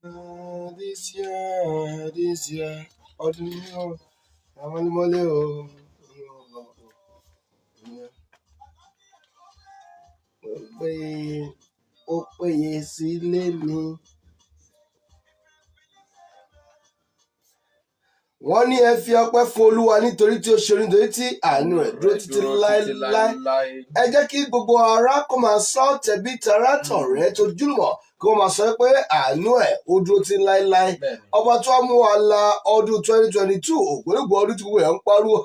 This year, ọdún ní o, àwọn onímọ̀lẹ́ o. Ó péye sílé mi. Wọ́n ní ẹ fi ọpẹ́ fún Olúwa nítorí tí ó ṣe orí nítorí tí àánú rẹ̀ dúró títí láéláé. Ẹ jẹ́ kí gbogbo ará kó máa sọ tẹ̀bí tará tọ̀rẹ́ tó jùlọ kí wọ́n máa sọ pé àánú ẹ̀ ó dúró títí láéláé. Ọba tó mú wa la ọdún 2022 ògbólógbò ọdún tí gbogbo ẹ̀ ń pariwo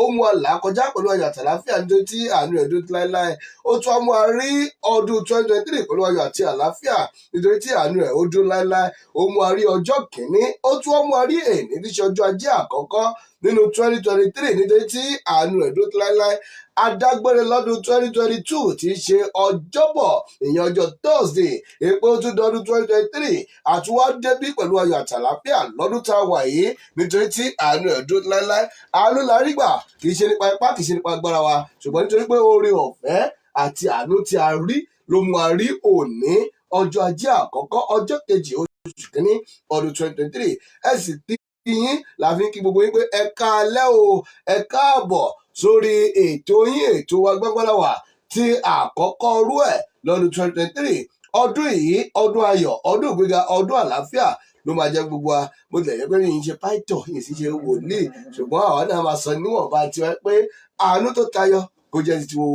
ó mú wa là kọjá pẹ̀lú ayọ̀ àti àlàáfíà nítorí tí àánú ẹ̀ dúró títí láéláé. Ó tún mú wa rí ọdún 2023 pẹ̀lú ayọ̀ àti àlàáfíà nítorí tí àánú ẹ̀ ó dúró láéláé. Ó mú wa rí ọjọ́ kìíní, ó tún mú wa rí èní tí ṣe ọjọ́ ajé àkọ́kọ́ nínú 2023 nítorí tí àánú ẹ̀ dúró láéláé. Adágbére lọ́dún 2022 tí í ṣe ọjọ́bọ̀ ìyẹn ọjọ́ Thursday èpè ó tún dọdún 2023 àtúwá débí pẹ̀lú ayọ̀ àti àlàáfíà lọ́dún tá a wà yìí nítorí tí àánú ẹ̀ dúró láéláé. Àánú la rí gbà kì í ṣe nípa ipá kì í ṣe nípa agbára wa ṣùgbọ́n nítorí pé oore ọ̀fẹ́ àti àánú tí a rí ló mú a rí òní ọjọ́ ajé àkọ́kọ́ ọjọ́ kejì oṣù kìíní ọdún 2023. Ẹ sì ti yín láfi kí gbogbo yín pé ẹ káalẹ́ o, ẹ káàbọ̀ sórí ètò yín ètò wa Gbangbalàwà tí àkọ́kọ́ rú ẹ̀ lọ́dún 2023. Ọdún yìí ọdún ayọ̀, ọdún ìgbéga, ọdún àlàáfíà ló máa jẹ́ gbogbo wa. Mo tilẹ̀ jẹ́ pé yìí ń ṣe pàìtọ̀ yìí sì ṣe wòlíì ṣùgbọ́n àwọn náà máa sọ níwọ̀nba tiwọn pé àánú tó tayọ kó jẹ́ ti wo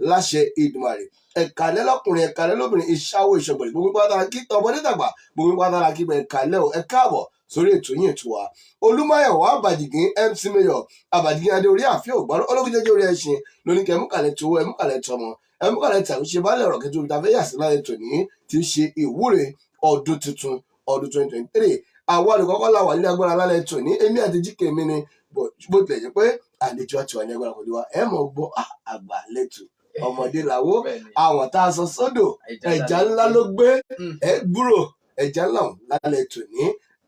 láṣẹ Èdùmàrè. Ẹ̀kálẹ́ lọ́kùnrin ẹ̀kálẹ́ lóbìnrin ìṣàwọ̀ ìṣọ̀gbọ̀n gbogbo pátá kí tọmọdé tàgbà gbogbo pátá kí bẹ̀ ẹ̀kálẹ́ o ẹ káàbọ̀ sórí ètò yín ètò wa. Olúmáyọ̀wá Àbàdìgín MC Mayor Àbàdìgín adé orí àfihàn ògbárò ológun jẹjẹ orí ẹṣin lóníkẹ ẹmúkàlẹ tó ẹmúkàlẹ tọmọ ẹmúkàlẹ tàbí ṣe bá lẹrọ kẹtù tàbí yàsí láyé tòní tí í ṣe ìwúre ọdún tuntun ọdún 2023. Àwọn olùkọ́kọ́ la wà nílé agbára lálẹ́ tòní èmi àti jíkè mi ni bó tilẹ̀ jẹ́ pé àlejò àti wà ní agbára kò dé wa ẹ mọ̀ gbọ́ àgbà lẹ́tù ọmọdé làwọ àwọn tá a sọ sódò ẹja ńlá ló gbé ẹ gbúrò ẹja ńlá lálẹ́ tòní.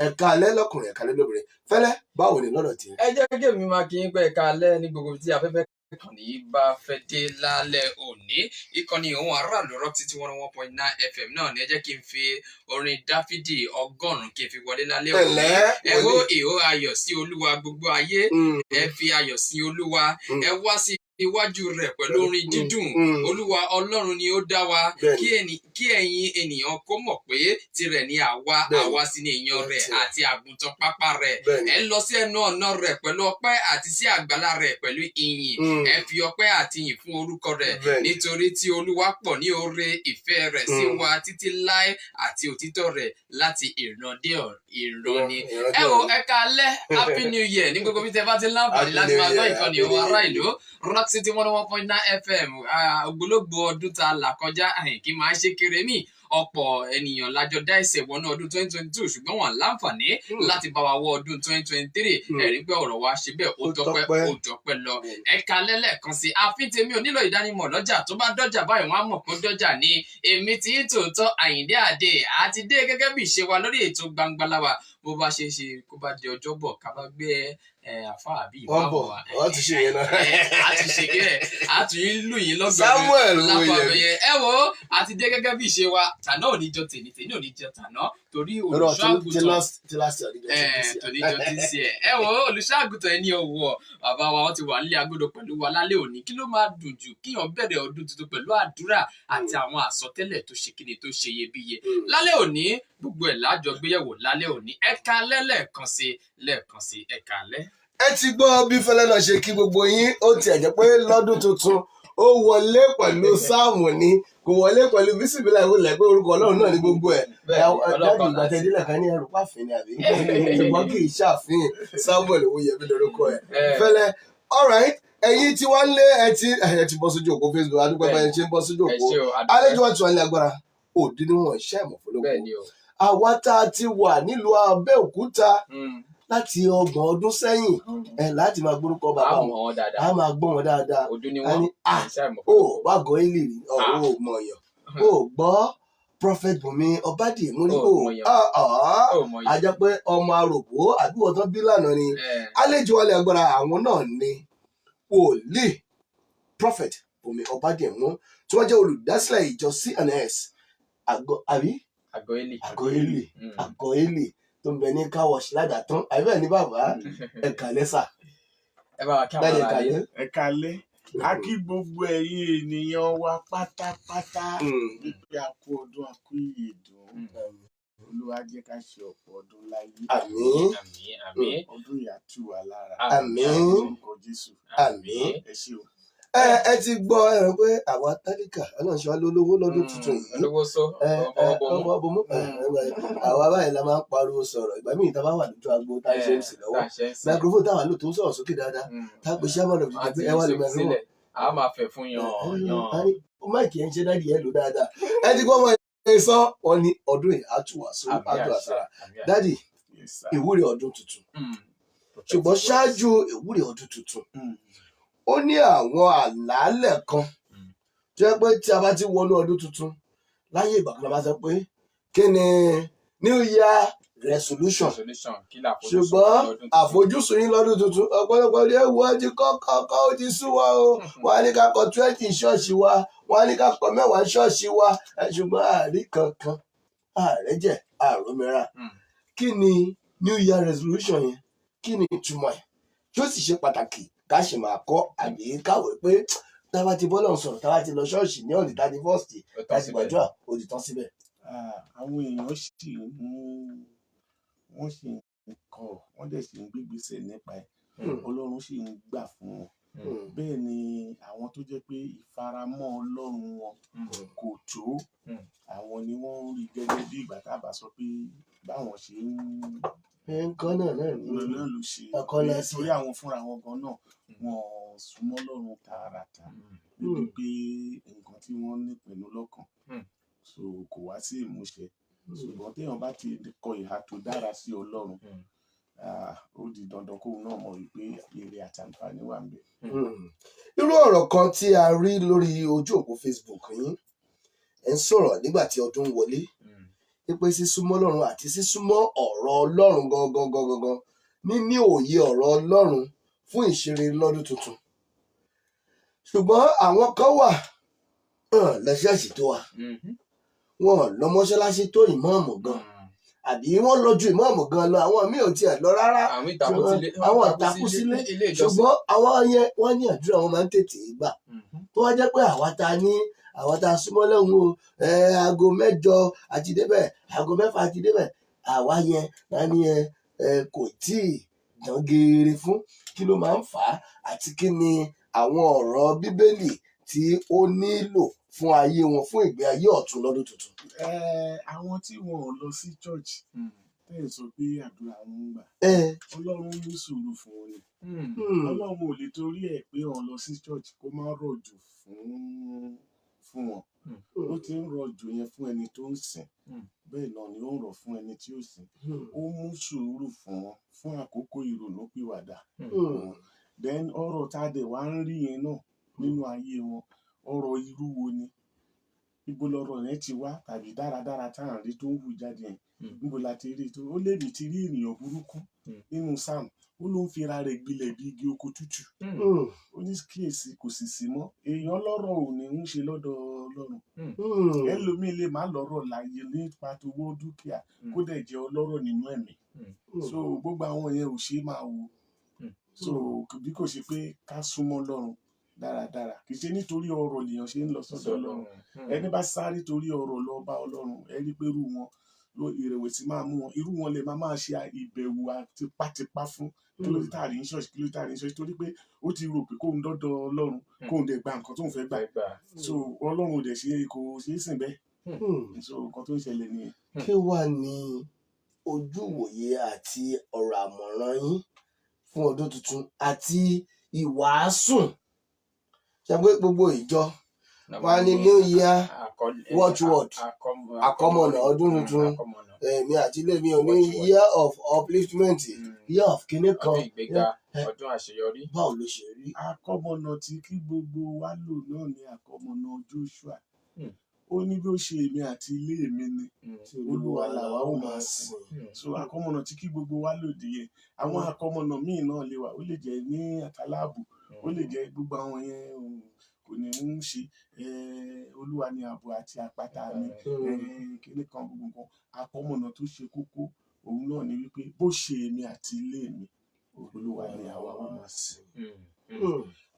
Ẹ̀ka alẹ́ lọ́kùnrin ẹ̀ka alẹ́ lóbìnrin fẹ́lẹ́ báwo ni lọ́dọ̀ tí. Ẹ jẹ́ kí èmi máa kí n pẹ́ ẹ̀ka alẹ́ ní gbogbo tí afẹ́fẹ́ ìkànnì bá fẹ́ dé lálẹ́ òní. Ìkànnì ohun aráàlú ROCKCITY 101.9 FM náà ni ẹ jẹ́ kí n fi orin Dáfídì 100 kí n fi wọlé lálẹ́ òní. Ẹ hó ìhó ayọ̀ sí Olúwa gbogbo ayé, ẹ fi ayọ̀ sí Olúwa, ẹ wá sí iwájú rẹ̀ pẹ̀lú orin dídùn. Olúwa Ọlọ́run ni ó dá wa, kí ẹ̀yin ènìyàn kó mọ̀ pé tirẹ̀ ni àwa sì ni èèyàn rẹ̀ àti àgùntàn pápá rẹ̀. Ẹ lọ sí ẹnu ọ̀nà rẹ̀ pẹ̀lú ọpẹ́ àti sí àgbàlá rẹ̀ pẹ̀lú ìyìn. Ẹ fi ọpẹ́ àti ìyìn fún orúkọ rẹ̀ nítorí tí Olúwa pọ̀ ní oore ìfẹ́ rẹ̀ sí wa títí láé àti òtítọ́ rẹ̀ láti ìran dé ìran ni. Ẹ wo ẹ káalẹ́ Happy New Year ní gbogbo bí tẹ bá ti láǹfààní láti máa gbọ́ ìkànnì ohun ará ìlú ROCKCITY 101.9 FM. Ògbólógbò ọdún tá a là kọjá kí máa ṣe kéré mi ọ̀pọ̀ ènìyàn lájọ dá ẹsẹ̀ wọnú ọdún 2022 ṣùgbọ́n wọn láǹfààní láti bá wa wọ ọdún 2023. Ẹ̀rí pé ọ̀rọ̀ wa ṣe bẹ́ẹ̀ ó jọpẹ́ lọ. Ẹ̀ka lẹ́lẹ́kan sí àfin tèmi ò nílò ìdánimọ̀ lọ́jà tó bá dọ́jà báyìí wọ́n á mọ̀ pé dọ́jà ni èmi tí ń tòótọ́ Àyìndé Adé àti dé gẹ́gẹ́ bí ìṣe wa lórí ètò Gbangbalàwà. Bó bá ṣe kó bá di Ọjọ́bọ̀ ká bá gbé àfa àbí ìbáwọ̀ wa wọ́n ti ṣe yẹn náà a ti ṣe kẹ́ a tún yín lù yín lọ́gbọ̀n lápapọ̀ yẹn. Ẹ wo àti dé gẹ́gẹ́ bí ìṣe wa tàná ò ní jọ tèmi ò ní jọ tàná torí olùṣọ́àgùtàn tòníjọ ti ń ṣe ẹ̀. Ẹ wo olùṣọ́àgùtàn ẹni ọ̀wọ̀ bàbá wa wọ́n ti wà nílé agodo pẹ̀lú wa lálẹ́ òní. Kí ló máa dùn jù kíyàn bẹ̀rẹ̀ ọdún tuntun pẹ̀lú àdúrà àti àwọn àsọtẹ́lẹ̀ tó ṣe kíni tó ṣe iyebíye. Lálẹ́ òní gbogbo ẹ̀ lájọ gbéyẹ̀wò lálẹ́ òní. Ẹ̀ka alẹ́ lẹ́ẹ̀kan sí ẹ̀ka alẹ́. Ẹ ti gbọ́ bí fẹ́lẹ́ náà ṣe kí gbogbo yín ó tiẹ̀ jẹ́ pé lọ́dún tuntun ó wọlé pẹ̀lú sáàmù ni kò wọlé pẹ̀lú bísíbílà ìwòlẹ̀ pé orúkọ Ọlọ́run náà ní gbogbo ẹ̀. Dájú ìgbàtẹ́dílẹ̀ kan ní ẹrù pàfin ni àbí ṣùgbọ́n kì í ṣàfihàn Samuel Owóyẹmí lórúkọ ẹ̀. Fẹ́lẹ́ alright ẹ̀yin tí wọ́n lé ẹ ti bọ́ sójú òpó Facebook adúgbò bá yẹn ṣe ń bọ́ sójú òpó àlejò àti wọn ní agbára òdì ni wọn ṣẹ́ mọ̀ fọlọ́gbọ̀n. Àwa tá a ti wà nílùú Abẹ́òkúta láti 30 ọdún sẹ́yìn láti máa gbórúkọ bàbá wọn a máa gbọ́ wọn dáadáa. Ó wá gọ́ ilé rí ó mọ̀yàn ó gbọ́ Prophet Bunmi Obadimu ní a jẹ́ pé ọmọ arògbó àdúgbò tán bí lánàá ni. Àlejò wálé agbára àwọn náà ni wòlíì Prophet Bunmi Obadimu tí wọ́n jẹ́ olùdásílẹ̀ ìjọ CNS àbí àgọ́ èlì tó ń bẹ ní car wash ládàtún àbẹ́ ní bàbá ẹ̀ka lẹ́sà. ẹ bá wa kí àwọn ará ilé. ẹ kálẹ́ a kí gbogbo ẹ̀yin ènìyàn wa pátápátá wípé a kú ọdún a kú ìyèdùn Olúwa jẹ́ ká ṣe ọ̀pọ̀ ọdún láyé. Àmín. Ọdún yìí á tù wá lára. Àmín. Orúkọ Jésù. Àmín. Ẹ ṣé o. Ẹ ti gbọ́ pé àwa tálíkà Ọlọ́run ṣe wá lólówó lọ́dún tuntun yìí. Olówó sọ ọmọ bomú àwa báyìí la máa ń pariwo sọ̀rọ̀ ìgbà míì tá a bá wà lójú agbo tá a ṣe ń sì lọ́wọ́ microphone táwa lò tó ń sọ̀rọ̀ sókè dáadáa tá a gbé sábàdàn fi jẹ́ pé ẹ wá lè microphone. a máa fẹ́ fún yan. máìkì ẹ̀ ń ṣe dáàdì ẹ̀ lò dáadáa. Ẹ ti gbọ́ ọmọ ẹ̀ sọ wọn ní ọdún yìí á tù wá sórí àdúrà sára dáàdì ìwúre ọdún tuntun ṣùgbọ́n ṣáájú ìwúre ọdún tuntun ó ní àwọn àlàálẹ̀ kan tó yẹ pé tí a bá ti wọnú ọdún tuntun láyé ìgbà kan la máa sọ pé kí ni new year resolution ṣùgbọ́n àfojúsùn yín lọ́dún tuntun ọ̀pọ̀lọpọ̀ ní ewu ọtí kọ́kọ́ ó ti sú wa o wọ́n á ní ká kọ 20 ṣọ́ọ̀ṣì wa wọ́n á ní ká kọ 10 ṣọ́ọ̀ṣì wa ṣùgbọ́n àárí kankan àárẹ̀jẹ̀ àròmìíràn kí ni new year resolution yẹn kí ni ìtumọ̀ ẹ̀ tí ó sì ṣe pàtàkì ká ṣe máa kọ́ àbí káwé pé táwa ti bọ́lọ̀ sọ̀rọ̀ táwa ti lọ ṣọ́ọ̀ṣì ní ọ̀nì 31st láti gbàdúrà ó ti tán síbẹ̀. Àwọn èèyàn wọ́n sì ń kọ́ wọ́n dẹ̀ sì ń gbégbèsè nípa ẹ̀ Ọlọ́run sì ń gbà fún wọn bẹ́ẹ̀ ni àwọn tó jẹ́ pé ìfaramọ́ Ọlọ́run wọn kò tó àwọn ni wọ́n ń rí gẹ́gẹ́ bí ìgbà tá a bá sọ pé báwọn ṣe ń nǹkan náà ló ṣe torí àwọn fúnra wọn gan náà wọn súnmọ́ Ọlọ́run tààràtà níbi pé nǹkan tí wọ́n ní pinnu lọ́kàn so kò wá sí ìmúṣẹ ṣùgbọ́n téèyàn bá ti kọ ìhà tó dára sí Ọlọ́run ó di dandan kóun náà mọ̀ wípé èrè àtàǹfààní wà ńbẹ̀. Irú ọ̀rọ̀ kan tí a rí lórí ojú òpó Facebook yín ẹ̀ ń sọ̀rọ̀ nígbà tí ọdún wọlé pé sísúnmọ́ Ọlọ́run àti sísúnmọ́ ọ̀rọ̀ Ọlọ́run gangan níní òye ọ̀rọ̀ Ọlọ́run fún ìṣeré lọ́dún tuntun ṣùgbọ́n àwọn kan wà lẹ́sẹ̀sì tó wà wọn lọ mọ́ṣáláṣí tó ìmáàmù gan àbí wọ́n lọ ju ìmáàmù gan lọ àwọn míì ò tiẹ̀ lọ rárá àwọn ìtakú sílé ṣùgbọ́n àwọn yẹn wọ́n ní àdúrà wọn máa ń tètè gbà tó wá jẹ́ pé àwọn tá a súnmọ́ lọ́hùn o aago 8 àti débẹ̀ aago 6 àti débẹ̀ àwa yẹn ní kò tí ì dán geere fún kí ló máa ń fà á àti kí ni àwọn ọ̀rọ̀ Bíbélì tí ó nílò fún ayé wọn fún ìgbé ayé ọ̀tun lọ́dún tuntun. Àwọn tí wọn ò lọ sí church tẹ́ ẹ̀ sọ pé àdúrà wọn ń gbà Ọlọ́run ní sùúrù fún wọn ni Ọlọ́run ò lè torí ẹ̀ pé wọn lọ sí church kó má rọ̀jò fún wọn ó ti ń rọ̀jò yẹn fún ẹni tó ń sìn bẹ́ẹ̀ náà ni ó ń rọ̀ fún ẹni tí ó sìn ó mú sùúrù fún wọn fún àkókò ìrònúpìwàdà then ọ̀rọ̀ tá a dẹ̀ wá ń rí yẹn náà nínú ayé wọn ọ̀rọ̀ irú wo ni ibo lọ̀rọ̀ yẹn ti wá tàbí dáradára tá à ń rí tó ń hù jáde yẹn níbo la ti rí tó ó lè ní ti rí ènìyàn burúkú nínú Sam ó ló ń fira rẹ̀ gbilẹ̀ bí igi oko tútù ó ní kíyèsí kò sì sí mọ́ èèyàn lọ́rọ̀ ò ní ń ṣe lọ́dọ̀ Ọlọ́run ẹlòmíín lè má lọ́rọ̀ láyé nípa tówó dúkìá kó dẹ̀ jẹ́ ọlọ́rọ̀ nínú ẹ̀mí so gbogbo àwọn yẹn ò ṣe é máa wo so bí kò ṣe pé ká súnmọ́ Ọlọ́run dáradára kì í ṣe nítorí ọrọ̀ lèèyàn ṣe ń lọ sọ́dọ̀ Ọlọ́run ẹni bá sáré torí ọrọ̀ lọ bá Ọlọ́run ẹni pé irú wọn ìrẹ̀wẹ̀sì máa mú wọn irú wọn lè máa ṣe ìbẹ̀wò tipátipá fún kí ló dé tààrí ní ṣọ́ọ̀ṣì torí pé ó ti rò pé kóun dọ́dọ̀ Ọlọ́run kóun dẹ̀ gba nǹkan tóun fẹ́ gbà so Ọlọ́run ò dẹ̀ kò ṣe é sìn bẹ́ẹ̀ so nǹkan tó ń ṣẹlẹ̀ nìyẹn. Kí wàá ní ojúwòye àti ọ̀rọ̀ àmọ̀ràn yín fún ọdún tuntun àti ìwàásùn ṣe pé gbogbo ìjọ wá ní new year watchword àkọmọ̀nà ọdún tuntun èmi àti ilé mi ò ní year of upliftment year of kíní kan ọdún àṣeyọrí. Báwo ló ṣe rí? Àkọmọ̀nà tí kí gbogbo wa lò náà ní àkọmọ̀nà Joshua ó ní bí ó ṣe èmi àti ilé mi ni Olúwa làwa ó máa sìn so àkọmọ̀nà tí kí gbogbo wa lò dìé àwọn àkọmọ̀nà míì náà lè wà ó lè jẹ́ ní àtàláàbù ó lè jẹ́ gbogbo àwọn yẹn kò ní ń ṣe Olúwa ni ààbò àti àpáta mi kíní kan gbogbo nǹkan àkọ́mọ̀nà tó ṣe kókó òun náà ni wípé bó ṣe èmi àti ilé mi Olúwa ni àwa ó máa sìn.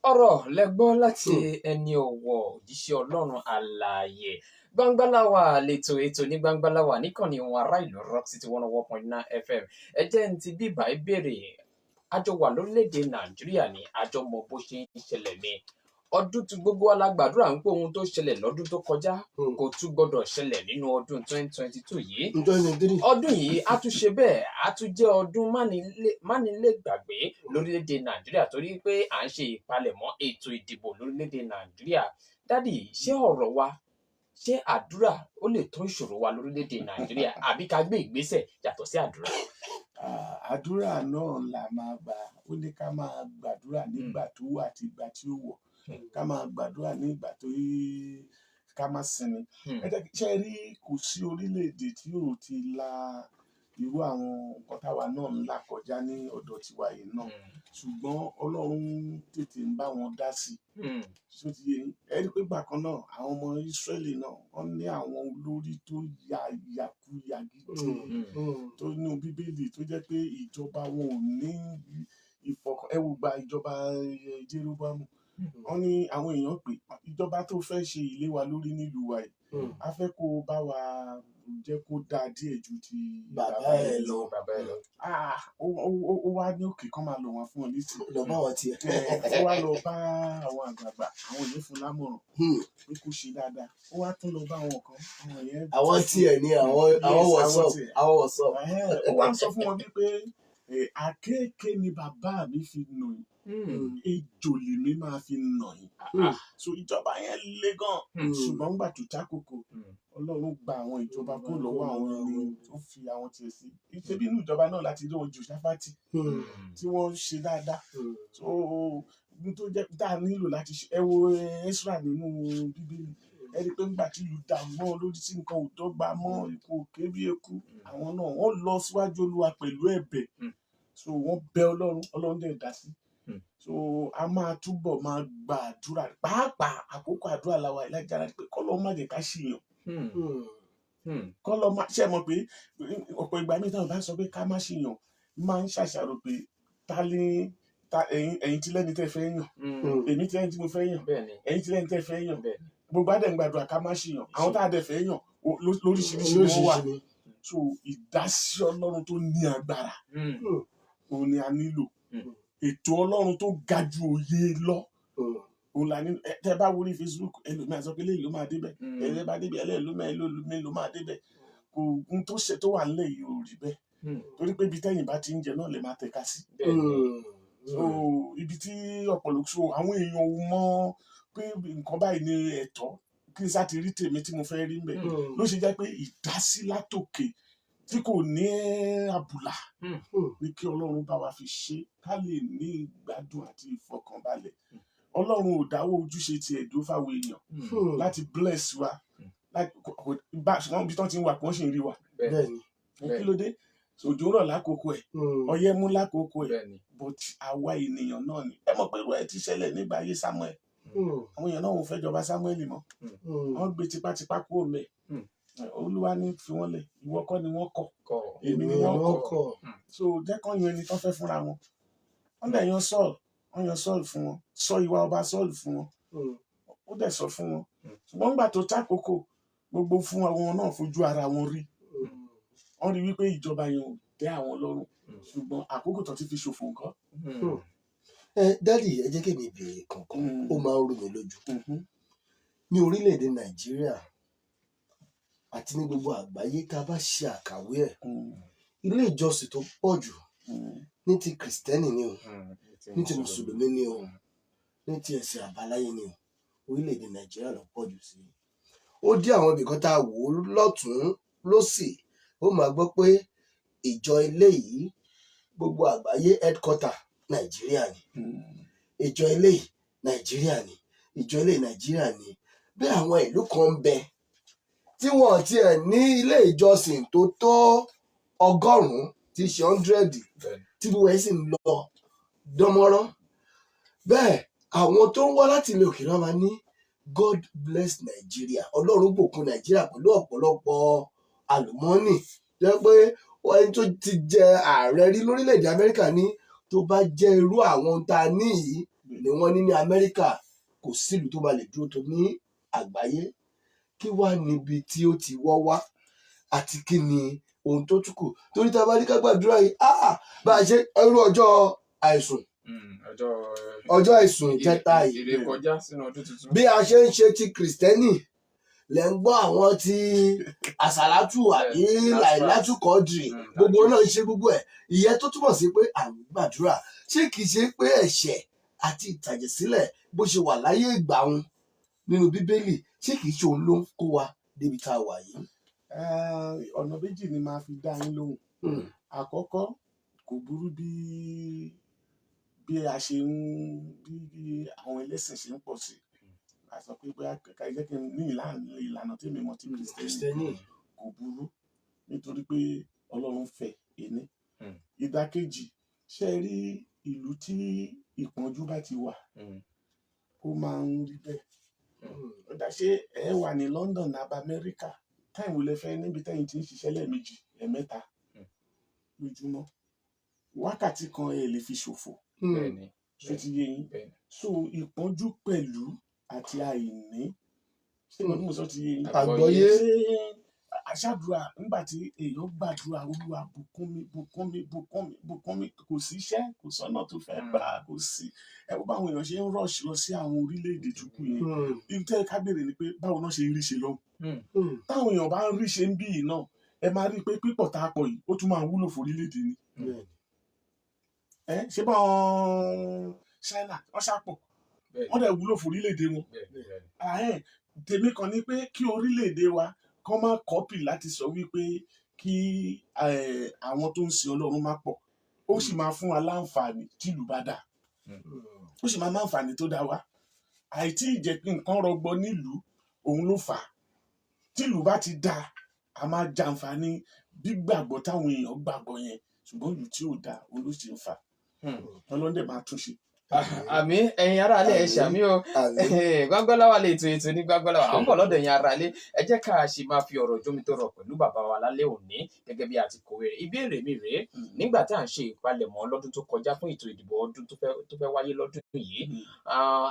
ọ̀rọ̀ lẹ́gbọ́ láti ẹni ọ̀wọ̀ òjíṣẹ́ Ọlọ́run alààyè. Gbangbalawa lẹ́tọ̀ ètò ní Gbangbalawa níkànnì ohùn ará ìlú ROCKCITY 101.9 FM. ẹ jẹ́ n ti bíbá ìbéèrè àjọ wà lórílẹ̀‐èdè Nàìjíríà ní àjọ mọ bó ṣe ń ṣẹlẹ̀ ní ọdún tí gbogbo wa la gbàdúrà ń pé ohun tó ṣẹlẹ̀ lọ́dún tó kọjá kò tún gbọdọ̀ ṣẹlẹ̀ nínú ọdún 2022 yìí. ọdún yìí á tún ṣe bẹ́ẹ̀ á tún jẹ́ ọdún mánilégbàgbé lórílẹ̀‐èdè Nàìjíríà torí pé à ń ṣe ìpalẹ̀mọ́ ètò ìdìbò lórílẹ̀‐èdè Nàìjíríà. dádì ṣé ọ̀rọ̀ wa ṣé àdúrà ó lè tó ìṣòro wa lórílẹ̀‐èdè Nàìjíríà àbí ká gbé ìgbésẹ̀ yàtọ̀ sí àdúrà? Àdúrà náà la máa gbà ó ní ká máa gbàdúrà nígbà tó wà àti ìgbà tí ó wọ̀ ká máa gbàdúrà nígbà tó ká máa sinmi. ṣe rí kò sí orílẹ̀-èdè tí ò ti la irú àwọn nǹkan táwa náà ń là kọjá ní ọ̀dọ̀ tiwa yìí náà ṣùgbọ́n Ọlọ́run tètè ń bá wọn dá sí i ti yé ẹ rí pé bákan náà àwọn ọmọ Ísírẹ́lì náà wọ́n ní àwọn olórí tó yàkuyà gidi tó nínú Bíbélì tó jẹ́ pé ìjọba wọn ò ní ìfọkàn ẹ wò gba ìjọba Jeroboamu wọ́n ní àwọn èèyàn pé ìjọba tó fẹ́ ṣe ilé wa lórí nílùú wa yìí a fẹ́ kó bá wa jẹ́ kó dáa díẹ̀ ju ti bàbá ẹ lọ ó wá ní òkè kan máa lọ wọn fún ọ létí lọ bá wọn tiẹ̀ ó wá lọ bá àwọn àgbààgbà àwọn yẹn fún lámọ̀ràn pé kó ṣe dáadáa ó wá tún lọ bá àwọn kan àwọn tiẹ̀ ní àwọn wọ̀sọ̀ ó wá sọ fún wọn wípé àkéèké ni bàbá mi fi nà yín ejò lèmi máa fi nà yín so ìjọba yẹn le gan ṣùgbọ́n gbà tó jákòókò Ọlọ́run gba àwọn ìjọba kó lọ́wọ́ àwọn ẹni tó fi àwọn tiẹ̀ sí ìṣebí inú ìjọba náà láti rí wọn Jóṣáfátì tí wọ́n ń ṣe dáadáa so tó jẹ́ tá a nílò láti ṣe ẹ wo Ẹ́sírà nínú Bíbélì ẹ rí i pé nígbà tí ìlú dà mọ́ lórí tí nǹkan ò dọ́gba mọ́ ikú òkè bí eku àwọn náà wọ́n lọ síwájú Olúwa pẹ̀lú ẹ̀bẹ̀ so wọ́n bẹ Ọlọ́run dẹ̀ dá sí so a máa túbọ̀ máa gba àdúrà pàápàá àkókò àdúrà làwa ìlàjára pé kọ́lọ́ má jẹ́ ká ṣìyàn kọ́lọ́ má ṣe mọ̀ pé ọ̀pọ̀ ìgbà mi táwọn bá sọ pé ká má ṣìyàn máa ń ṣàṣàrò pé ẹ̀yin tí lẹ́ni tẹ́ fẹ́ yàn èmi tí lẹ́ni tí mo fẹ́ yàn ẹ̀yin tí lẹ́ni tẹ́ fẹ́ yàn gbogbo àdẹ̀ ń gbàdúrà ká má ṣìyàn àwọn tá a dẹ̀ fẹ́ yàn lóríṣiríṣi wọn wà so ìdásí Ọlọ́run tó ní agbára òun ni a nílò ètò Ọlọ́run tó ga ju òye lọ òun la ní tẹ bá wo ní Facebook ẹlòmíà sọ pé eléyìí ló máa débẹ̀ ẹlẹ́ bá débẹ̀ ẹlẹ́ẹ̀lómi ló máa débẹ̀ kò ohun tó ṣe tó wà nílẹ̀ yìí ò rí bẹ́ẹ̀ torí pé ibi tẹ́yìn bá ti ń jẹ náà lè máa tẹ̀ka sí so ibi tí ọ̀pọ̀lọpọ̀ so àwọn èèyàn ò mọ pé nǹkan báyìí ní ẹ̀tọ́ kí n sá ti rí tèmi tí mo fẹ́ rí mbẹ̀ ló ṣe jẹ́ pé ìdásí látòkè tí kò ní àbùlà ní kí Ọlọ́run bá wa fi ṣe ká lè ní ìgbádùn àti ìfọkànbalẹ̀ Ọlọ́run ò dáwọ́ ojúṣe ti ẹ̀dọ́ fáwọn èèyàn láti bless wa ṣùgbọ́n ibi tí wọ́n ti ń wà kí wọ́n sì ń rí wa kí ló dé òjò rọ̀ lákòókò ẹ̀ ọyẹ́ mú lákòókò ẹ̀ but àwa ènìyàn náà ni ẹ mọ̀ pé irú ẹ̀ ti ṣẹlẹ̀ nígbà ayé Samuel àwọn èèyàn náà ò fẹ́ jọba Samuel mọ́ wọ́n gbé tipátipá kúrò mẹ́ Olúwa ní fi wọ́n lẹ̀ ìwọ kọ́ ni wọ́n kọ̀ èmi ni wọ́n kọ̀ so jẹ́ kán yan ẹni tán fẹ́ fúnra wọn wọ́n dẹ̀ yan Saul fún wọn sọ ìwà ọba Saul fún wọn ó dẹ̀ sọ fún wọn ṣùgbọ́n nígbà tó tákòókò gbogbo fún àwọn náà fojú ara wọn rí wọ́n rí wípé ìjọba yẹn ò tẹ́ àwọn lọ́rùn ṣùgbọ́n àkókò tó ti fi ṣòfò nǹkan. dádì ẹ jẹ́ kí mi béèrè kankan ó máa ń rú mi lójú ní orílẹ̀-èdè Nàìjíríà àti ní gbogbo àgbáyé tá a bá ṣe àkàwé ẹ̀ ilé ìjọsìn tó pọ̀ jù ní ti Kìrìsìtẹ́nì ni o ní ti Mùsùlùmí ni o ní ti ẹ̀sìn àbáláyé ni o orílẹ̀-èdè Nàìjíríà ló pọ̀ jù sí ó dé àwọn ibìkan tá a wò ó lọ́tún lósì ó máa gbọ́ pé ìjọ ilé yìí gbogbo àgbáyé headquarter Nàìjíríà ni ìjọ ilé yìí Nàìjíríà ni ìjọ ilé Nàìjíríà ni bí àwọn ìlú kan ń bẹ tí wọn tiẹ̀ ní ilé ìjọsìn tó tó 100 tí ṣe 100 tí gbogbo ẹ̀ sì ń lọ dánmọ́rán bẹ́ẹ̀ àwọn tó ń wá láti ilé òkèèrè máa ní God bless Nigeria. Ọlọ́run bùkún Nàìjíríà pẹ̀lú ọ̀pọ̀lọpọ̀ àlùmọ́ọ́nì tó yẹ pé ẹni tó ti jẹ ààrẹ rí lórílẹ̀‐èdè Amẹ́ríkà ní tó bá jẹ́ irú àwọn tá a ní yìí ni wọ́n ní Amẹ́ríkà kò sílùú tó bá lè dúró tó ní àgbáyé. Kí wá níbi tí ó ti wọ́ wá àti kí ni ohun tó tún kù torí tá a bá ní ká gbàdúrà yìí bá a ṣe irú ọjọ́ àìsùn ìjẹta yìí bí a ṣe ń ṣe ti kìrìsìtẹ́nì lẹ́ ń gbọ́ àwọn ti àsàlátù àbí láìlátù kọ́dìrì gbogbo náà ń ṣe gbogbo ẹ̀ ìyẹn tó túmọ̀ sí pé à ń gbàdúrà ṣé kìí ṣe pé ẹ̀ṣẹ̀ àti ìtàjẹ̀sílẹ̀ bó ṣe wà láyé ìgbà wọn nínú bíbélì ṣé kìí ṣe òun ló ń kó wa débi tá a wà yìí. Ọ̀nà méjì ni màá fi dá yín lóhùn. Àkọ́kọ́ kò burú bí a ṣe bí àwọn ẹlẹ́sìn ṣe ń pọ̀ sí a sọ pé bóyá kẹ̀kẹ́ jẹ́ kí n ní ìlànà tí mi mọ̀ tí kìrìsìtẹ́nì kò burú nítorí pé Ọlọ́run fẹ́ ẹni. Ìdàkejì ṣe rí ìlú tí ìpọ́njú bá ti wà ó máa ń rí bẹ́ẹ̀. Ọ̀dà ṣé ẹ wà ní London àbá Amẹ́ríkà táìmù lẹ fẹ́ níbi tẹ́yìn tí ń ṣiṣẹ́ lẹ́ẹ̀mejì ẹ̀mẹ́ta lójúmọ́ wákàtí kan ẹ lè fi ṣòfò ṣé ti yé yín. So ìpọ́njú pẹ̀lú àti àìní ṣé mo sọ ti yé yín. Àgbọ́yé àṣàdúrà nígbà tí èèyàn gbàdúrà Olúwa bùkún mi bùkún mi bùkún mi bùkún mi kò sí iṣẹ́ kò sọ́nà tó fẹ́ gbà kò sí ẹ wo báwọn èèyàn ṣe ń rush lọ sí àwọn orílẹ̀-èdè tó kù yẹn ìtẹ́ ká béèrè ni pé báwo náà ṣe ń rí ṣe lọ́hùn. Táwọn èèyàn bá ń rí ṣe ń bí yìí náà ẹ máa rí i pé pípọ̀ tá a pọ̀ yìí ó tún máa wúlò fún orílẹ̀-èdè ni. Ṣé báwọn China wọ́n ṣàpọ̀ wọ́n dẹ̀ wúlò fún orílẹ̀-èdè wọn. Tèmi kan ní pé kí orílẹ̀-èdè wa kọ́ máa kọ́pì láti sọ wípé kí àwọn tó ń sin Ọlọ́run má pọ̀ ó sì máa fún wa láǹfààní tìlú bá dà ó sì máa máa àǹfààní tó dá wa àìtí ìjẹ́ kí nǹkan rọgbọ nílùú òun ló fà á tìlú bá ti dà a máa jàǹfààní gbígbàgbọ́ táwọn èèyàn gbàgbọ́ yẹn ṣùgbọ́n ìlú tí ò dá òun ló sì ń fà Ọlọ́run dẹ̀ máa túnṣe. Àmì ẹ̀yin aráalé ẹ ṣàmì o Gbàngbàláwà lè ètò ní Gbàngbàláwà à ń bọ̀ lọ́dọ̀ ẹ̀yin aráalé ẹ jẹ́ ká ṣe máa fi ọ̀rọ̀ jómitọ́rọ̀ pẹ̀lú bàbá wa lálẹ́ òní gẹ́gẹ́ bí a ti kọ̀wé rẹ̀. Ìbéèrè mi rèé nígbà tí à ń ṣe ìpalẹ̀mọ́ lọ́dún tó kọjá fún ètò ìdìbò ọdún tó fẹ́ wáyé lọ́dún yìí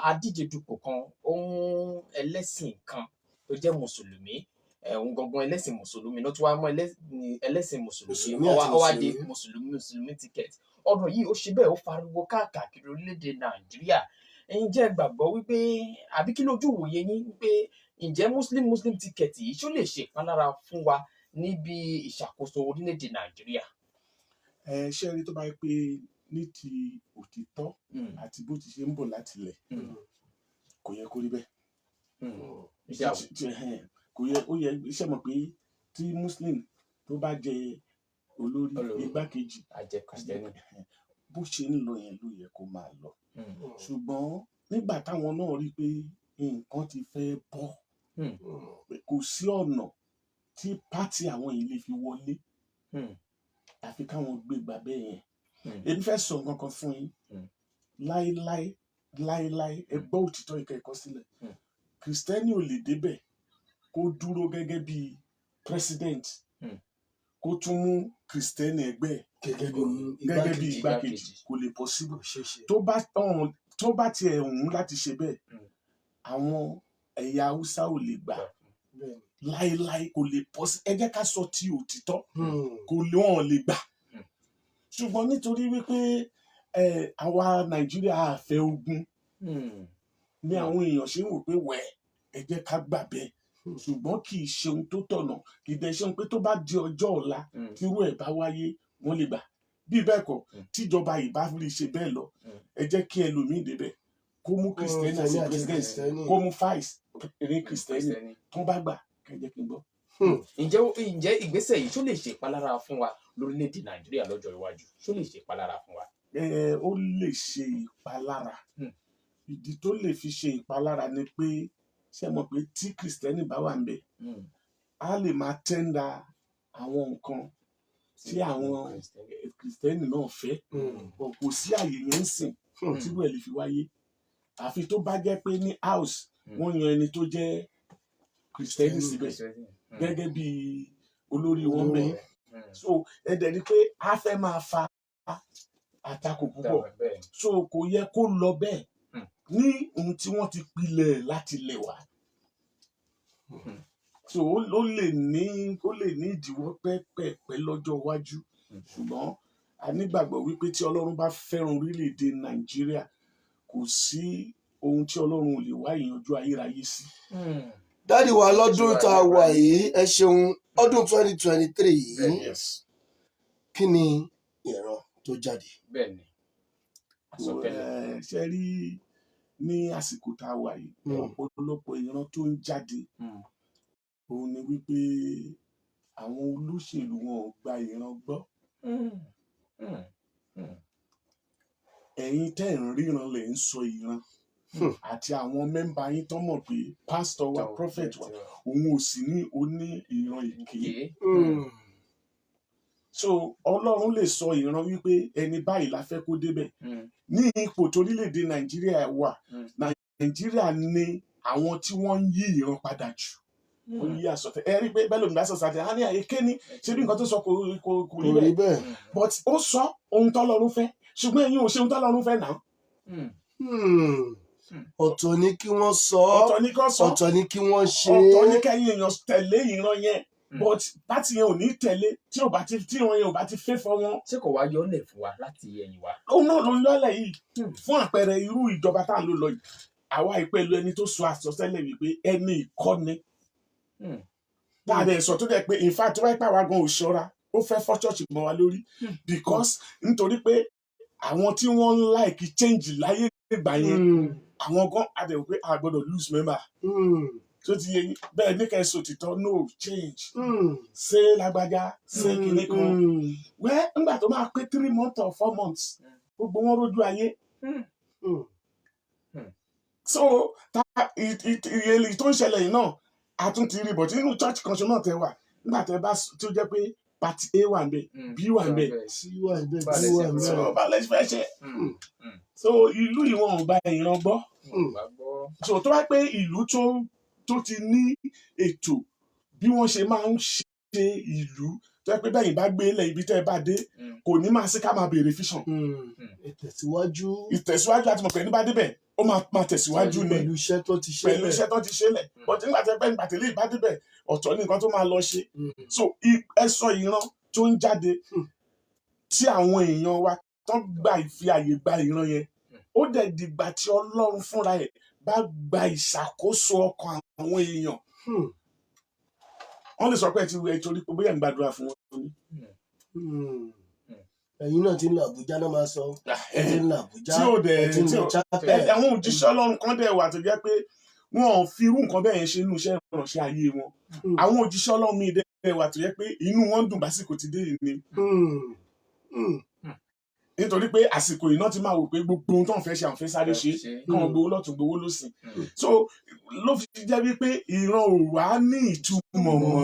adíje dupò kan ohun ẹlẹ́sìn kan tó jẹ́ mùsùlùmí òun gangan ẹlẹ́sìn mùsùlùmí ló tún wá mọ́ ẹlẹ́sìn mùsùlùmí ó wá di mùsùlùmí ticket ọ̀rọ̀ yìí ó ṣe bẹ́ẹ̀ ó fariwo káàkiri orílẹ̀-èdè Nàìjíríà ẹ̀yin jẹ́ gbàgbọ́ wípé àbí kí lójú wòye yín wípé ǹjẹ́ muslim ticket yìí ṣó lè ṣe ìpalára fún wa níbi ìṣàkóso orílẹ̀-èdè Nàìjíríà. Ṣé rí tó bá yẹ pé ní ti òtítọ́ àti bó ti ṣe ń bọ̀ láti ilẹ̀ kò yẹ kó rí bẹ́ẹ̀ kò yẹ ó yẹ iṣẹ́ mọ̀ pé tí muslim tó bá jẹ olórí igbákejì bó ṣe ń lọ yẹn ló yẹ kó máa lọ ṣùgbọ́n nígbà táwọn náà rí pé nǹkan ti fẹ́ bọ́ kò sí ọ̀nà tí pátì àwọn yìí lè fi wọlé àfi káwọn gbé gbà bẹ́ẹ̀ yẹn èmi fẹ́ sọ nǹkan kan fún yín láéláé ẹ gbọ́ òtítọ́ ìkẹ́kọ̀ọ́ sílẹ̀ kìrìsìtẹ́nì ò lè débẹ̀ kó dúró gẹ́gẹ́ bí president kó tún mú kìrìsìtẹ́nì ẹgbẹ́ gẹ́gẹ́ bí igbákejì kò lè possible tó bá tiẹ̀ hùn láti ṣe bẹ́ẹ̀ àwọn ẹ̀yà Haúsá ò lè gbà láéláé kò lè possible ẹ jẹ́ ká sọ ti òtítọ́ kò wọ́n lè gbà ṣùgbọ́n nítorí wípé àwa Nàìjíríà á fẹ́ ogun ní àwọn èèyàn ṣe ń wò pé wẹ́ẹ́ ẹ jẹ́ ká gbà bẹ́ẹ̀ ṣùgbọ́n kì í ṣe ohun tó tọ̀nà kì í dẹ̀ ṣe ohun pé tó bá di ọjọ́ ọ̀la tírú ẹ̀ bá wáyé wọ́n lè gbà bí bẹ́ẹ̀ kọ́ tíjọba yìí bá lè ṣe bẹ́ẹ̀ lọ ẹ jẹ́ kí ẹlòmíì débẹ̀ kó mú kìrìsìtẹ́nì àti president kó mú vice eré kìrìsìtẹ́nì tó bá gbà kẹjẹ kí n gbọ́. ǹjẹ́ ìgbésẹ̀ yìí ṣó lè ṣe ìpalára fún wa lórílẹ̀‐èdè Nàìjíríà lọ́jọ́ iwájú ṣó lè ṣe ìpalára fún wa. Ó lè ṣe ìpalára ìdí tó lè fi ṣe ìpalára ni pé ṣé mọ̀ pé tí kìrìsìtẹ́nì bá wà ń bẹ̀ á lè máa tẹ́ńdà àwọn nǹkan tí àwọn kìrìsìtẹ́nì náà fẹ́ kò sí àyè yẹn ń sìn tí wọ́n lè fi wáyé àfi tó bá jẹ́ pé ní house wọ́n yan ẹni tó jẹ́ Kristẹni síbẹ̀ gẹ́gẹ́ bí olórí wọn bẹ́ẹ̀. So ẹ̀dẹ̀ ni pé a fẹ́ máa fa àtakò púpọ̀, so kò yẹ kó lọ bẹ́ẹ̀ ní ohun tí wọ́n ti pilẹ̀ láti lẹ̀ wá. So ó lè ní ìdíwọ́ pẹ́pẹ́pẹ́ lọ́jọ́ iwájú, ṣùgbọ́n a nígbàgbọ́ wípé tí Ọlọ́run bá fẹ́ràn orílẹ̀-èdè Nàìjíríà kò sí ohun tí Ọlọ́run ò lè wá ìyanjú ayérayé sí. Dádì wa lọ́dún tá a wà yìí, ẹ ṣeun, ọdún 2023 yìí kí ni ìran tó jáde? Bẹ́ẹ̀ni, ṣe rí ní àsìkò tá a wà yìí ọ̀pọ̀lọpọ̀ ìran tó ń jáde òun ni wípé àwọn olóṣèlú wọn ò gba ìran gbọ́. Ẹ̀yin tẹ́ ń ríran lè ń sọ ìran àti àwọn mẹ́mbà yín tó mọ̀ pé pásítọ̀ wa prophet wa òun ò sí ní oní ìran èké. So Ọlọ́run lè sọ ìran wípé ẹni báyìí la fẹ́ kó débẹ̀. Ní ipò torílẹ̀-èdè Nàìjíríà wà, Nàìjíríà ní àwọn tí wọ́n ń yí ìran padà jù. Ó yí àsọtẹ́ ẹ rí pé bẹ́ẹ̀ lómi bá sọ sáté á ní àyèké ní ṣé bí nǹkan tó sọ kò rí bẹ́ẹ̀, but ó sọ ohun tọ́lọ́run fẹ́, ṣùgbọ́n ẹ̀yin ò ṣe ohun tọ́lọ́run fẹ́ náà. Ọ̀tọ̀ ni kí wọ́n sọ, ọ̀tọ̀ ni kí wọ́n sọ, ọ̀tọ̀ ni kí wọ́n ṣe, ọ̀tọ̀ ni kẹ́yìn èèyàn tẹ̀lé ìran yẹn, but láti yẹn ò ní tẹ̀lé tí ìran yẹn ò bá ti fẹ́ fọ́ wọn. Ṣé kò wá yọlẹ̀ fún wa láti ẹ̀yìn wa? Òun náà ló ń lọ́lẹ̀ yìí fún àpẹẹrẹ irú ìjọba tá à ń lò lọ yìí. Àwa ìpẹ́lú ẹni tó sọ àsọtẹ́lẹ̀ wípé ẹni ìkọ́ni láàrin ẹ̀sọ́ tó dẹ̀ pé in fact wáyé pàwọ́ gan ò ṣọ́ra ó fẹ́ fọ́ ṣọ́ọ̀ṣì mọ́ wa lórí because nítorí pé àwọn tí wọ́n ń like change láyé ìgbà yẹn àwọn gan adẹ̀wò pé a gbọ́dọ̀ lose member tó ti yẹ bẹ́ẹ̀ ní kẹ́sì òtítọ́ no change ṣé lágbájá ṣé kìíní kan wẹ́ nígbà tó máa pé 3 months or 4 months gbogbo wọn rójú ayé. So ìyẹlì tó ń ṣẹlẹ̀ yìí náà a tún ti rí bọ̀ tí nínú church kan ṣe náà tẹ wà nígbà tẹ bá tí ó jẹ́ pé party A wà ń bẹ B wà ń bẹ C wà ń bẹ D wà ń bẹ so bá lẹ́sìn fẹ́ ṣe so ìlú ìwọ̀n ò bá ìran gbọ́ so tó bá pé ìlú tó ti ní ètò bí wọ́n ṣe máa ń ṣe ìlú tó yẹ pé bẹ́yìn bá gbé ilẹ̀ ibi tẹ́ ẹ bá dé kò ní máa sí ká máa béèrè fíṣàn. Ìtẹ̀síwájú àti mọ̀pẹ́ ní bá débẹ̀ ó máa tẹ̀síwájú ni pẹ̀lú iṣẹ́ tó ti ṣe lẹ̀ bọ́tí nígbà tẹ́ bẹ́ẹ̀ gbàtẹ́lẹ̀ ìbá débẹ̀ ọ̀tọ̀ ní nǹkan tó máa lọ ṣe. So ẹ̀sọ́ ìran tó ń jáde tí àwọn èèyàn wa tó gba ìfi àyè gba ìran yẹn ó dẹ̀ dìgbà tí Ọlọ́run fúnra ẹ̀ bá gba ìṣàkóso ọkàn àwọn èèyàn. Wọ́n lè sọ pé ẹ ti wẹ̀ torí pé bóyá ń gbàdúrà fún wọn ni. Ẹ̀yin náà ti ń lọ Àbújá náà máa sọ ẹ ti ń lọ Àbújá ẹ ti ń lọ chapel. Àwọn òjíṣẹ́ Ọlọ́run kan dẹ̀ wà tó jẹ́ pé wọn ò fi irú nǹkan bẹ́ẹ̀ yẹn ṣe inú iṣẹ́ ìránṣẹ́ ayé wọn. Àwọn òjíṣẹ́ Ọlọ́run mi dẹ̀ wà tó jẹ́ pé inú wọn dùn básìkò ti dé yìí ni. Nítorí pé àsìkò iná ti máa wò pé gbogbo ohun tó ń fẹ́ ṣe àwọn fẹ́ sáré ṣe káwọn gbowó lọ́tún gbowó lósì. So ló fi jẹ́ wípé ìran ò wá ní ìtumọ̀ mọ́.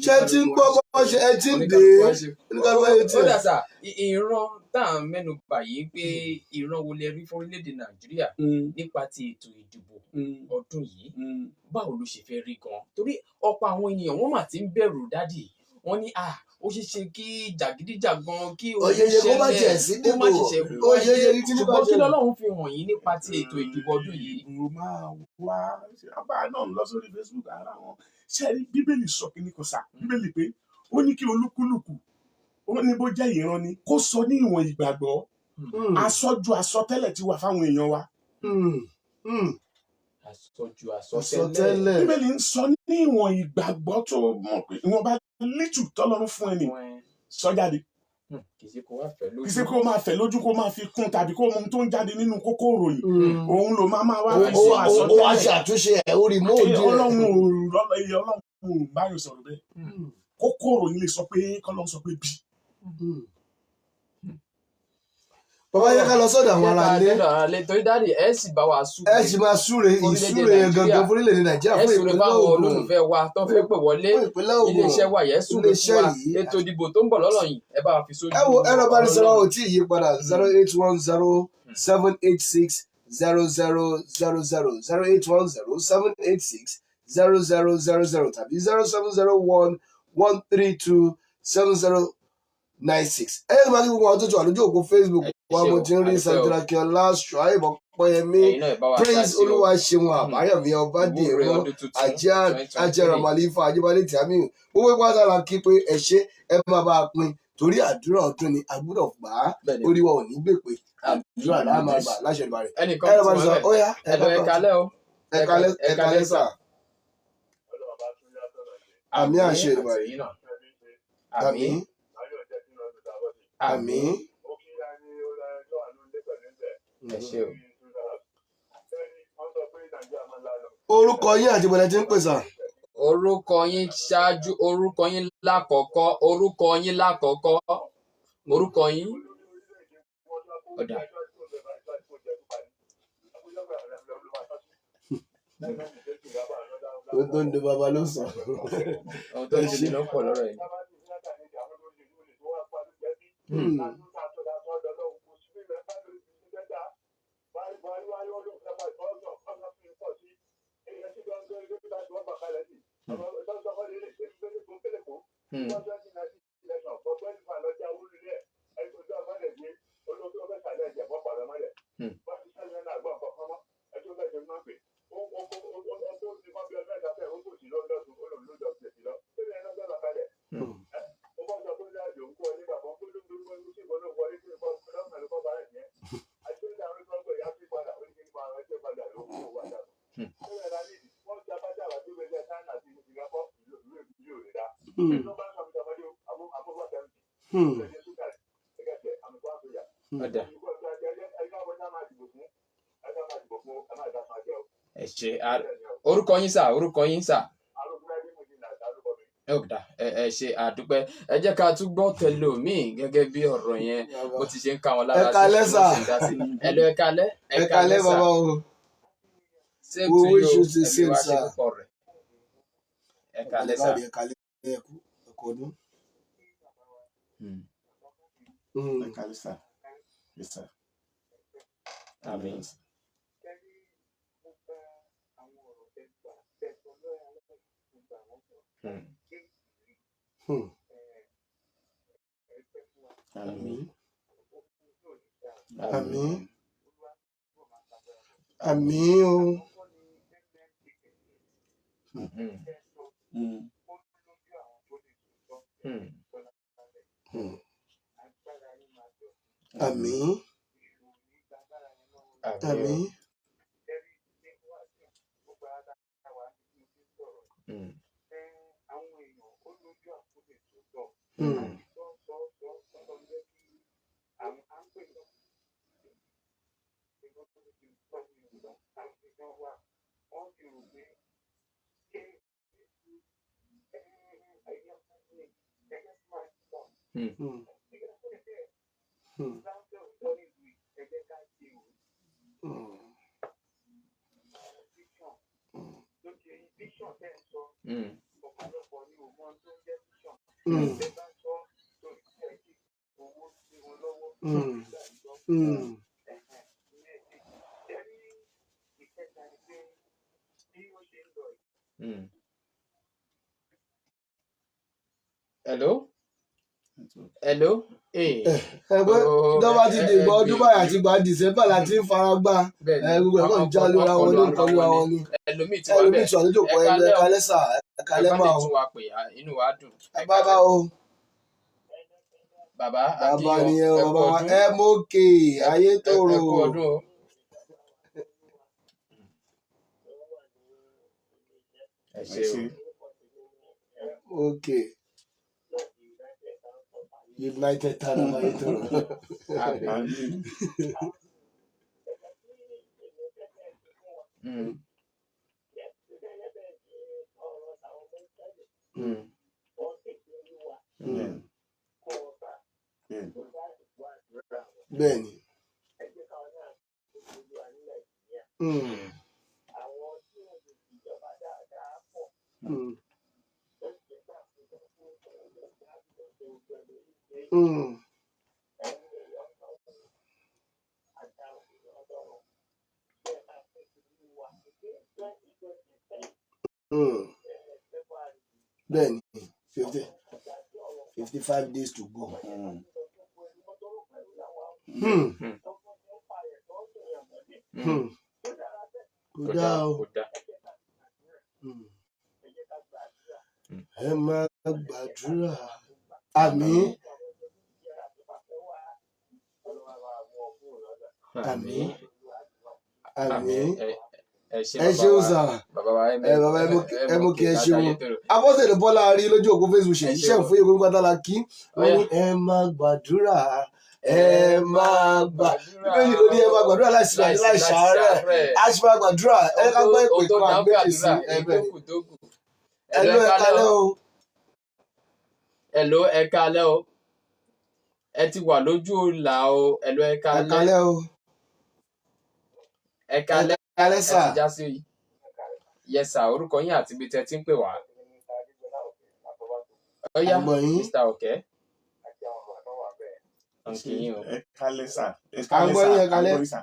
Ṣé tí ń gbọ́ bọ́ ṣe ẹ ti ń dé ó dà sá ìran tá à ń mẹ́nu bà yìí pé ìran wo lẹ rí fún orílẹ̀-èdè Nàìjíríà nípa ti ètò ìdìbò ọdún yìí báwo ló ṣe fẹ́ rí gan torí ọ̀pọ̀ àwọn ènìyàn wọ́n mà ti ń bẹ̀rù dádì wọ́n ní ó ṣe ṣe kí jàgídíjàgan kí oyeye kó má jẹ sí dìbò oyeye ṣùgbọ́n kí lọ́lọ́run fi hàn yín nípa ti ètò ìdìbò ọdún yìí. Mo máa wá ọba náà lọ sórí Facebook ara wọn ṣe rí Bíbélì sọ kí ni kò sá Bíbélì pé ó ní kí olúkúlùkù ó ní bó jẹ́ ìran ni kó sọ ní ìwọ̀n ìgbàgbọ́ àsọjù àsọtẹ́lẹ̀ ti wà fáwọn èèyàn wa. Àsọjù àsọtẹ́lẹ̀ Bíbélì ń sọ ní ìwọ̀n ìgbàgbọ́ tó mọ̀ pé ìwọ̀n bá lítù tọ́lọ́run fún ẹni sọ jáde. Kì í ṣe kó máa fẹ̀ lójú kó máa fi kún tàbí kó ohun tó ń jáde nínú kókó ìròyìn òun ló máa wá fi sọ àsọtẹ́lẹ̀. Ó wá ṣe àtúnṣe ẹ̀ ó rí móòdì ẹ̀. Ọlọ́run ò báyọ̀ sọ̀rọ̀ bẹ́ẹ̀ kókó ìròyìn lè sọ pé kọ́lọ́run sọ pé bí. Bàbá yẹ ká lọ sọ́dọ̀ àwọn ará ilé torí dáàdì ẹ sì bá wa súre. Ẹ sì máa súre ìsúre gangan fún orílẹ̀-èdè Nàìjíríà fún ìpínlẹ̀ Ògùn. Ẹ súre fáwọn olólùfẹ́ wa tó fẹ́ pè wọlé iléeṣẹ́ wa yẹ súre fún wa ètò ìdìbò tó ń bọ̀ lọ́nà yìí ẹ bá wa fi sójú. Ẹ wo ẹ̀rọ ìbánisọ̀rọ̀ ò tí ì yí padà 0810786 08107860000 tàbí 0701-132-7096. Ẹ̀yẹ́ tó máa kí gbogbo àwọn tó ti wà lójú òpó Facebook wa mo ti ń rí Sandra Kiola Shuaib Ọpẹ́yẹmí Prince Olúwaṣeun Àbáyọ̀mí Ọbádìmú Ajẹ́ra Màlífà Ajíbádé Tìámíù gbogbo ìpátá la kí pé ẹ ṣé ẹ máa bá a pín torí àdúrà ọdún ni a gbọ́dọ̀ gbà á orí wa ò ní gbè pé àdúrà láà máa gbà láṣẹ ìgbà rẹ̀. ẹnìkan tí wọ́n bẹ̀ ẹ̀kalẹ́ o ẹ̀kalẹ́ sà. Àmì àṣẹ ìgbà rẹ̀. Àmín. Àmín. Ẹ ṣé o. Orúkọ yín àti ìbọ̀lẹ̀ tí ń pè sà. Orúkọ yín ṣáájú orúkọ yín lákọ̀ọ́kọ́ orúkọ yín ọ̀dà. Ó tó ń de bàbá ló sọ. Ohun tó ń ṣe ló pọ̀ lọ́rọ̀ yìí. Ẹ ṣé orúkọ yín sà. Ẹ ṣé àdúpẹ́ ẹ jẹ́ ká tún gbọ́ tẹlòmíì gẹ́gẹ́ bí ọ̀rọ̀ yẹn bó ti ṣe ń ká wọn lára sí ẹ̀kalẹ́ bàbá o. same to you ẹ̀mí wá ṣe púpọ̀ rẹ̀ ẹ̀kalẹ́ sà. Ẹ̀kọ́ ọdún. Ẹ̀kalẹ́ sà. Yes sir. Àmín. Àmín. Àmín. Àmín o. Àmín. Àmín. Hello. Ẹgbẹ́ ìjọba ti dìgbò ọdún báyìí àti ìgbà December láti ń fara gbá gbogbo ẹ̀kọ́ ń já lóra wọn ló ń kọ́ lóra wọn ni. Ẹlòmíì tí wà lójú òpó ẹgbẹ́ ẹ̀kalẹ́ sà ẹ̀kalẹ́ máa o. Inú wa dùn. Bàbá o. Bàbá ni ẹ bàbá wa ẹ mókè ayé tòrò. Ẹ ṣé o. Okay. United Tanama Itoro. Bẹ́ẹ̀ni. Bẹ́ẹ̀ni 55 days to go. Kò dáa o. Ẹ máa gbàdúrà. Àmín. Àmín. Àmín. Ẹ ṣeun sà. Bàbá ẹ mú kí ẹ ṣeun. Apọ́sẹ̀lẹ̀ Bọ́lá rí lójú òpó Facebook ṣe iṣẹ́ fún yẹn gbogbo àtàlà kí wọ́n ní ẹ máa gbàdúrà. Ẹ máa gbàdúrà. Bíbélì ló ní ẹ máa gbàdúrà láìsí láìsàárẹ̀. A ṣe máa gbàdúrà. Ẹ ká gbọ́ ìpè kan àgbẹ̀jì sí ẹgbẹ́ ni. Ẹ̀lú ẹ kalẹ́ o. Ẹ̀lú ẹ kalẹ́ o. Ẹ ti wà lójú ìlà o. Ẹ̀lú ẹ kalẹ́. Ẹ kalẹ́ o. Ẹ kalẹ́. Kalẹ́ sà. Ẹ ti já sí yìí. Yes sir, orúkọ yín àti ibi tẹ́ ti ń pè wá. Ọ̀yá Mr. Ọ̀kẹ́. Ẹ kalẹ́ sà. Ẹ kalẹ́ sà.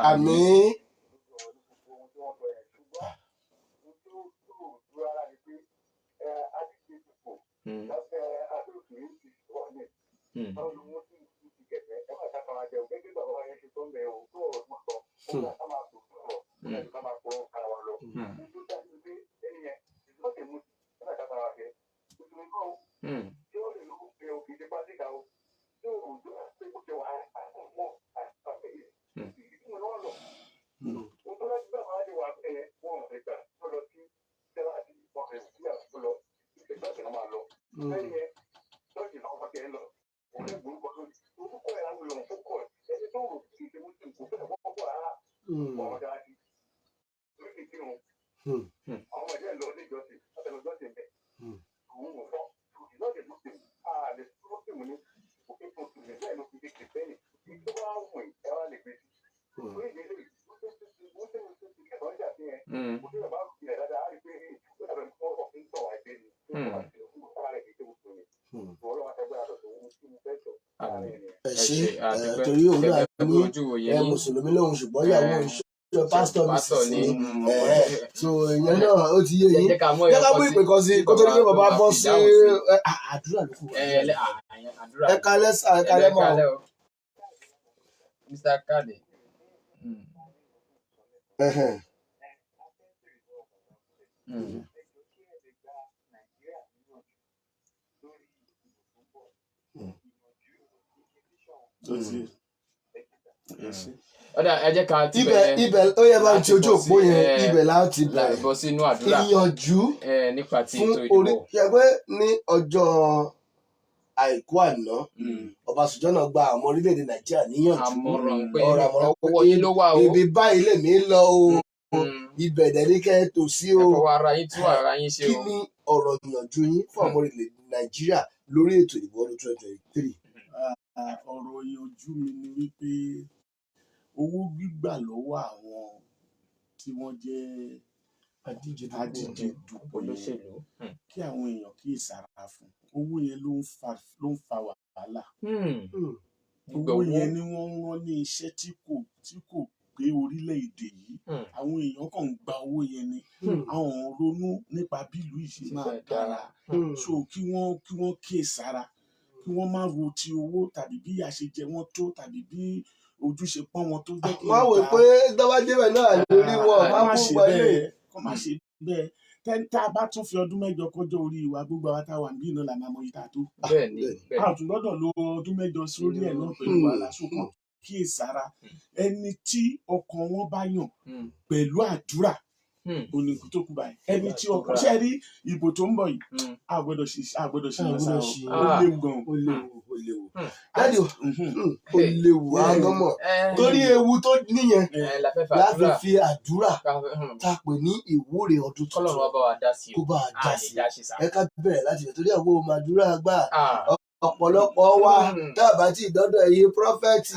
Àmín. Torí òun náà ní mùsùlùmí lòun ṣùgbọ́n ìyàwó ìṣòro pásítọ̀ mi sì sí so ìyẹn náà ó ti yé yín jẹ́ ká mú ìpè kan sí kó tó ní pé bàbá bọ́ sí àdúrà ló kù. Ẹ kalẹ́ sà, ẹ kalẹ́ mọ́. Mr. Kade. Ọ̀dà ẹ jẹ́ ká ti bẹ̀rẹ̀. Ibẹ̀ ó yẹ bá ń ti ojú òpó yẹn ibẹ̀ láti bẹ̀rẹ̀ bọ́ sínú àdúrà ìyànjú nípa ti fún ètò ìdìbò. Ṣẹ̀gbẹ́ ní ọjọ́ àìkú àná Ọbásanjọ́ náà gba àwọn orílẹ̀-èdè Nàìjíríà níyànjú àmọ̀ràn pé àmọ̀ràn owó yín ló wà o. ibi báyìí lèmi lọ o ibẹ̀ dẹ̀ ní kẹ́ ẹ tò sí o. Ẹ fọwọ́ ara yín tún ara yín ṣe o. Kí ni ọ̀rọ̀ ìyànjú yín fún àwọn orílẹ̀-èdè Nàìjíríà lórí ètò ìdìbò ọdún 2023? Ọ̀rọ̀ ìyànjú mi ni wípé owó gbígbà lọ́wọ́ àwọn tí wọ́n jẹ́ adíje dupò olóṣèlú kí àwọn èèyàn kí ìsara fún owó yẹn ló ń fa wàhálà. Owó yẹn ni wọ́n ń rán ní iṣẹ́ tí kò gbé orílẹ̀-èdè yìí. Àwọn èèyàn kàn ń gba owó yẹn ni àwọn ronú nípa bí ìlú yìí ṣe máa dára so kí wọ́n kí ìsara kí wọ́n má ro ti owó tàbí bí ìyà ṣe jẹ wọ́n tó tàbí bí ojúṣe pọ́n wọn tó jẹ́ kí wọ́n wò pé dọ́wọ́débẹ̀ náà lórí wọn máa kú wọlé. Kọ́ máa ṣe bẹ́ẹ̀ tá a bá tún fi ọdún mẹ́jọ kọjọ́ orí ìwà gbogbo àwọn táwa níbí náà lànà àmọ́ ìta tó. A tún gbọ́dọ̀ lo ọdún mẹ́jọ sórí ẹ̀ náà pẹ̀lú wàhálà ṣùgbọ́n kíyèsára ẹni tí ọkàn wọn bá yàn pẹ̀lú àdúrà oníkú tó kú báyìí ẹni tí ọkàn ṣe rí ìbò tó ń bọ̀ yìí a gbọ́dọ̀ ṣe ìyànsá ó léwu gan-an. Ó léwu àgọ́mọ̀ torí ewu tó níyẹn láti fi àdúrà ta pè ní ìwúre ọdún tuntun kó bá a dá sí ẹ ká bẹ̀rẹ̀ láti bẹ̀rẹ̀ torí àwọn ọmọ àdúrà gbà ọ̀pọ̀lọpọ̀ wa dábàá tí ìdọ́dọ̀ ẹ̀yin prọfẹ̀tì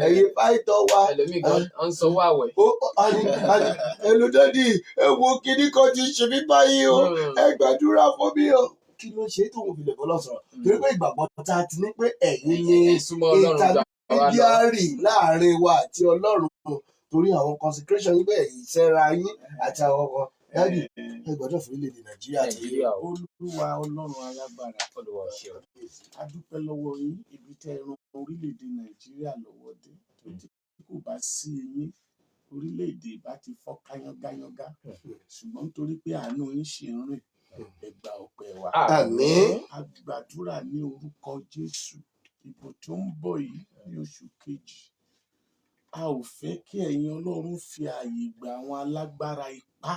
ẹ̀yin pàìtọ́ wa ẹlòdọ́dì ewu kíní kan ti ṣe mí báyìí o ẹ gbàdúrà fún mi o. Kí ló ṣe tó wọ́n fi lè bọ́ lọ́sọ̀rọ̀ torí pé ìgbàgbọ́ ta ti ní pé ẹ̀yin ni intermediary láàrin wa àti Ọlọ́run torí àwọn consecration yín bẹ́ẹ̀ ìṣẹ́ra yín àti àwọn ọkọ̀ dájú ẹ gbọ́dọ̀ fún orílẹ̀-èdè Nàìjíríà. Olúwa Ọlọ́run alágbára, a dúpẹ́ lọ́wọ́ yín ibi tẹ́ ẹ ran orílẹ̀-èdè Nàìjíríà lọ́wọ́ dé. Tí kò bá sí yín, orílẹ̀-èdè bá ti fọ́ káyángá, ṣùgbọ́n nítorí pé àánú yín ṣe ń rìn, ẹ gba ọpẹ́ wa. Àmín. A gbàdúrà ní orúkọ Jésù, ìbò tó ń bọ̀ yìí ní oṣù kejì, a ò fẹ́ kí ẹ̀yin Ọlọ́run fi ààyè gba àwọn alágbára ipá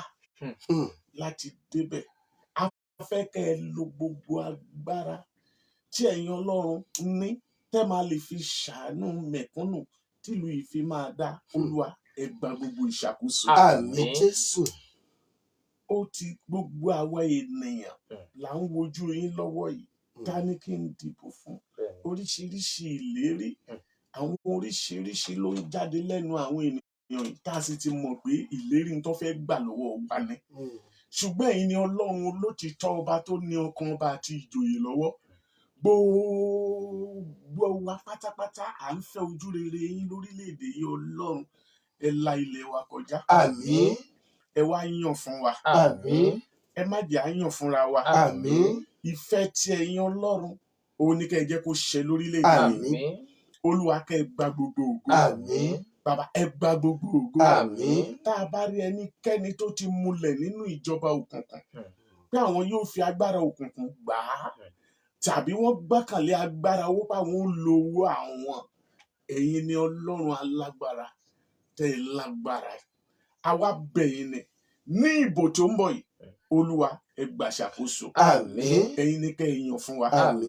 láti débẹ̀. A fẹ́ kẹ́ ẹ lo gbogbo agbára tí ẹ̀yin Ọlọ́run ní tẹ́ máa lè fi ṣàánú mẹ̀kúnnù tìlú yìí fi máa dá. Olúwa ẹ gba gbogbo ìṣàkóso. Àmín Jésù. Ó ti gbogbo àwa ènìyàn là ń wojú yín lọ́wọ́ yìí. Ta ni kí n dìbò fún? Oríṣiríṣi ìlérí, àwọn oríṣiríṣi ló ń jáde lẹ́nu àwọn ènìyàn yìí tá a sì ti mọ̀ pé ìlérí tó fẹ́ gbà lọ́wọ́ wa ni. Ṣùgbọ́n ẹ̀yin ni Ọlọ́run olótìtọ́ ọba tó ní ọkàn ọba àti ìjòyè lọ́wọ́. Gbogbo wa pátápátá à ń fẹ́ ojú rere yín lórílẹ̀‐èdè yìí. Ọlọ́run ẹ la ilẹ̀ wa kọjá. Àmín. Ẹ wá yàn fún wa. Àmín. Ẹ má jẹ́ á yàn fúnra wa. Àmín. Ìfẹ́ tí ẹ̀yin Ọlọ́run òun ni kẹ́ ẹ jẹ́ kó ṣẹ lórílẹ̀‐èdè yìí. Àmín. Olúwa kẹ́ ẹ gba gbogbo ògo. Àmín. Bàbá ẹ gba gbogbo ògo. Àmín. Tá a bá rí ẹnikẹ́ni tó ti múlẹ̀ nínú ìjọba òkùnkùn pé àwọn yóò fi agbára òkùnkùn gbà á, tàbí wọ́n gbọ́kànlé agbára owó páwọn ó lo owó àwọn, ẹ̀yin ni Ọlọ́run alágbára tẹ́ ẹ lágbára. Àwa bẹ̀ yín ní ìbò tó ń bọ̀ yìí, Olúwa ẹ gbà ṣàkóso. Àmín. Ẹ̀yin ni kẹ́ ẹ yàn fún wa. Àmín.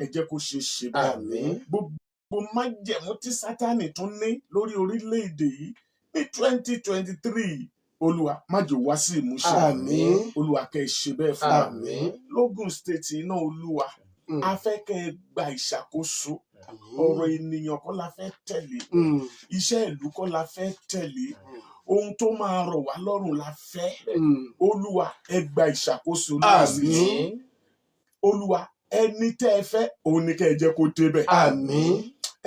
Ẹ jẹ́ kó ṣe ṣe bẹ́ẹ̀. Àmín. Gbogbo májẹ̀mú tí Sátánì tún ní lórí orílẹ̀-èdè yìí ní 2023, Olúwa má jò wá sí ìmúṣẹ. Àmín. Olúwa kẹ́ ẹ ṣe bẹ́ẹ̀ fún wa. Àmín. Lógùn state náà, Olúwa a fẹ́ kẹ́ ẹ gba ìṣàkóso. Ọ̀rọ̀ ènìyàn kọ́ la fẹ́ tẹ̀lé, iṣẹ́ ìlú kọ́ la fẹ́ tẹ̀lé, ohun tó máa rọ̀ wá lọ́rùn la fẹ́. Olúwa ẹ gba ìṣàkóso lórí. Àmín. Olúwa ẹni tẹ́ ẹ fẹ́ òun ni kẹ́ ẹ jẹ́ kó débẹ̀. Àmín.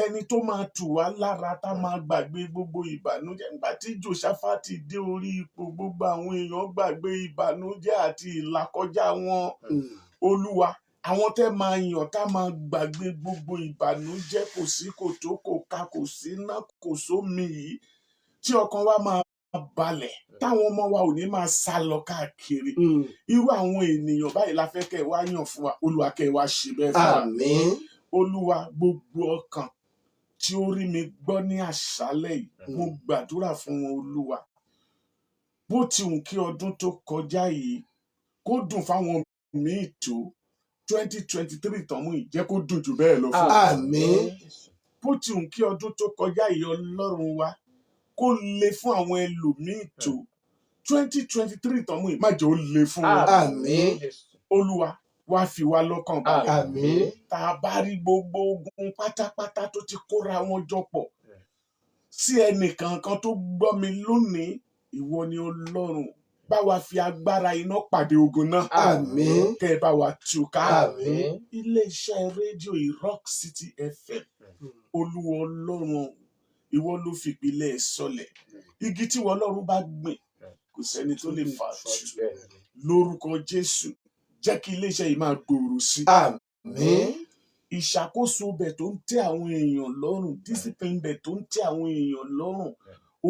Ẹni tó máa tù wá lára tá máa gbàgbé gbogbo ìbànújẹ́. Nígbà tí Jòṣáfátì dé orí ipò, gbogbo àwọn èèyàn gbàgbé ìbànújẹ́ àti ìlàkọjá wọn. Olúwa àwọn tẹ́ máa yàn tá máa gbàgbé gbogbo ìbànújẹ́, kò sí kòtó kò ká, kò sí iná kò sómi yìí, tí ọkàn wa máa balẹ̀, táwọn ọmọ wa ò ní máa sá lọ káàkiri. Irú àwọn ènìyàn báyìí la fẹ́ kẹ́ ẹ wá yàn fún wa. Olúwa kẹ́ ẹ wá ṣe bẹ́ẹ̀ fún wa. Àmín. Olúwa gbogbo ọkàn tí ó rí mi gbọ́ ní àṣálẹ́ yìí, mo gbàdúrà fún wọn. Olúwa bó ti hùn kí ọdún tó kọjá yìí kó dùn fáwọn míì tó, 2023 tán mú yìí jẹ́ kó dùn jù bẹ́ẹ̀ lọ fún wa. Àmín. Bó ti hùn kí ọdún tó kọjá yìí, Ọlọ́run wa kó le fún àwọn ẹlòmíì tó, 2023 tán mú yìí má jẹ́ ó le fún wa. Àmín. Olúwa wá fi wá lọ́kàn balẹ̀. Àmín. Tá a bá rí gbogbo ogun pátápátá tó ti kóra wọn jọ pọ̀ sí ẹnìkankan tó gbọ́ mi lónìí, ìwọ ni Ọlọ́run bá wa fi agbára iná pàdé ogun náà. Àmín. Kẹ́ ẹ bá wa tú ká. Àmín. Ilé-iṣẹ́ rédíò ROCKCITY FM, Olúwa Ọlọ́run ìwọ ló fi ìpìlẹ̀ ẹ̀ sọlẹ̀. Igi tí ìwọ Ọlọ́run bá gbìn kò sẹ́ni tó lè fà tú. Lórúkọ Jésù jẹ́ kí iléeṣẹ́ yìí máa gbòòrò sí. Àmín. Ìṣàkóso bẹ̀ tó ń tẹ́ àwọn èèyàn lọ́rùn, discipline bẹ̀ tó ń tẹ́ àwọn èèyàn lọ́rùn,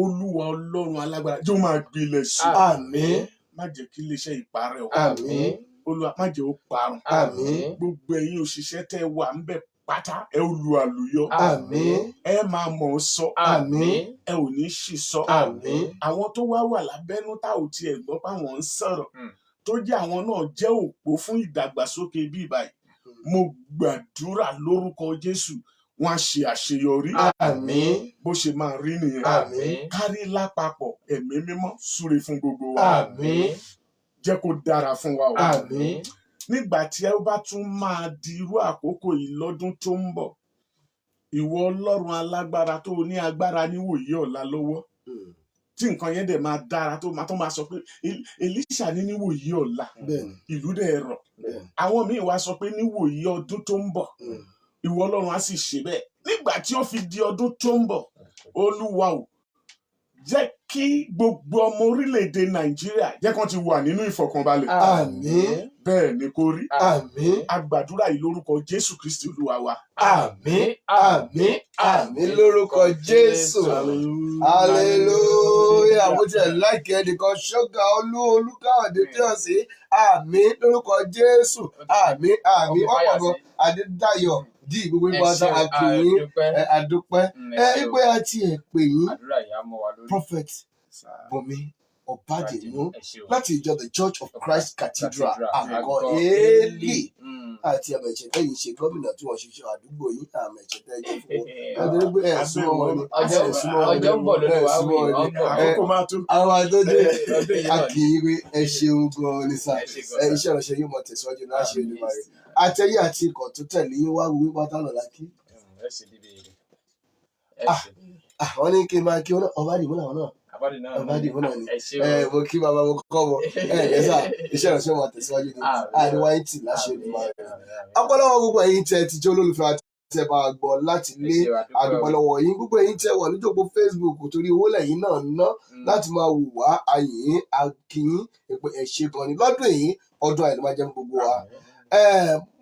Olúwa Ọlọ́run alágbára jẹ́ ó máa gbilẹ̀ sí. Àmín. Má jẹ́ kí iléeṣẹ́ yìí parẹ́ o. Àmín. Olúwa má jẹ́ ó parun. Àmín. Gbogbo ẹ̀yin òṣìṣẹ́ tẹ́ wà ń bẹ̀ pátá ẹ ó lu àlùyọ. Àmín. Ẹ máa mọ̀ ọ́ sọ. Àmín. Ẹ ò ní ṣì sọ. Àmín. Àwọn tó wà lábẹ́nú tá ò tiẹ̀ gbọ́ páwọn ń sọ̀rọ̀, tó jẹ́ àwọn náà jẹ́ òpó fún ìdàgbàsókè bí báyìí. Mo gbàdúrà lórúkọ Jésù wọ́n á ṣe àṣeyọrí. Àmín. Bó ṣe máa rí nìyẹn. Àmín. Kárí lápapọ̀ ẹ̀mí mímọ́ súre fún gbogbo wa. Àmín. Jẹ́ kó dára fún wa o. Àmín. Nígbà tí ẹ bá tún máa di irú àkókò yìí lọ́dún tó ń bọ̀, ìwọ Ọlọ́run alágbára tó ní agbára níwòyí ọ̀la lọ́wọ́, tí nǹkan yẹn dẹ̀ máa dára tó máa sọ pé Èlíṣà ní níwòyí ọ̀la ìlú dẹ̀ rọ̀. Àwọn míì wá sọ pé níwòyí ọdún tó ń bọ̀, ìwọ Ọlọ́run á sì ṣe bẹ́ẹ̀. Nígbà tí ó fi di ọdún tó ń bọ̀, Olúwa o jẹ́ kí gbogbo ọmọ orílẹ̀-èdè Nàìjíríà jẹ́ kán ti wà nínú ìfọ̀kànbalẹ̀. Àmín. Bẹ́ẹ̀ ni kó rí. Àmín. A gbàdúrà yìí lórúkọ Jésù Kristi Olúwa wa. Àmín. Àmín. Àmín lórúkọ Jésù. Hallelujah. Mo ti ẹ̀ láìkí ẹnìkan ṣọ́gà Olúkáòdé tí ó sì àmín lórúkọ Jésù. Àmín. Àmín. Wọ́n pọ̀ gan Adédáyọ̀ dí gbogbo ìgbà tá a kì í àdúpẹ́. Ìpè àti ẹ̀pè yín Prophet Bunmi Obadimu láti ìjọ The Church of Christ Cathedral àgọ́ Èélì àti àmọ̀ ìṣẹ̀tẹ̀ yìí ṣe gómìnà tí wọ́n ṣiṣẹ́ àdúgbò yìí àmọ̀ ìṣẹ̀tẹ̀ yìí fún wọn. Nítorí pé ẹ̀sùn wọn ni ọjọ́ ń bọ̀ lórí wa wí àkókò máa tó. àwọn àdóde akíyíwé ẹ ṣeun gan-an ní sá iṣẹ́ ìránṣẹ́ yóò mọ̀ tẹ̀síwájú náà ṣe olùmọ̀ rẹ̀ àtẹ̀yìn àti ikọ̀ tó tẹ̀lé yín wá wí pátá lọ́la kí. wọ́n ní kí n máa kí wọn náà Obadimu làwọn náà. Obadimu náà ni mo kí bàbá mo kọ́ wọn sá iṣẹ́ ìránṣẹ́ wọn tẹ̀síwájú ní àríwáyé tì láṣẹ olùmọ̀ rẹ̀. ọ̀pọ̀lọpọ̀ gbogbo ẹ̀yin tẹ́ ti jẹ́ olólùfẹ́ tẹ́ bá gbọ́ láti lé àdúgbòlọ́wọ́ yín gbogbo ẹ̀yin tẹ́ wà níjọpọ̀ Facebook torí owó lẹ́yìn náà ná láti máa wù wá ayìn akínyìn èpè ẹ̀ṣẹ̀ gan ni lọ́dún yìí ọdún àìní máa jẹ́ gbogbo wa.